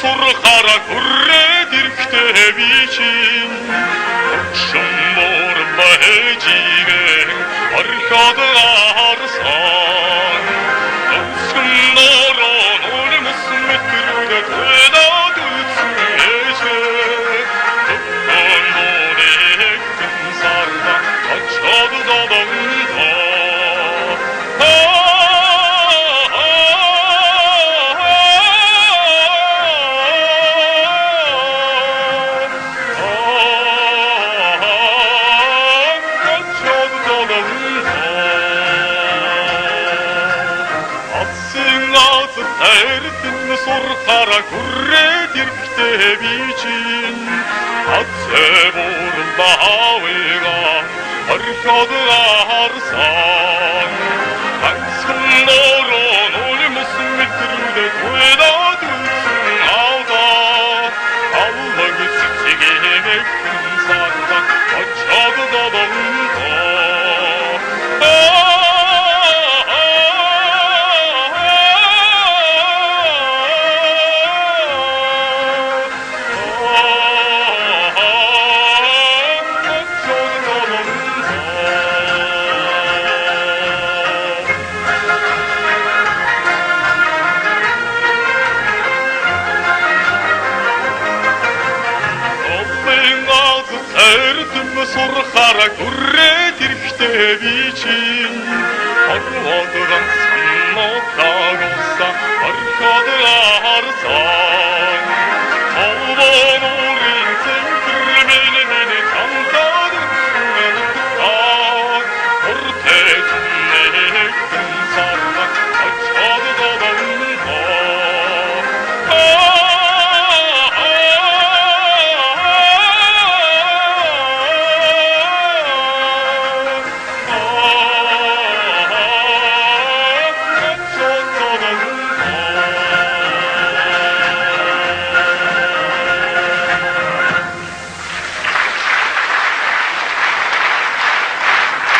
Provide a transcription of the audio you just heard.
сурхара хүрээд бичин шумор бэжигэ орхиод арсан сүннорон улмус мэтрүдэ төлөөд үлсэнэшэ төгөөнөөрэ гүнсарда очоод додонда Эрдэн сурхара хүрээд ирэхдээ бичин хацэвур баавыга орхиод харсан ганцхан норон улмус мэтрүдэ төлөөд үлсэн алда аллаг цэцэгээ гүнсарда очоод додонда Эрдэм сурхара хүрээд ирэхдээ бичин ороод ганцхан нутагсаа орхиод харсан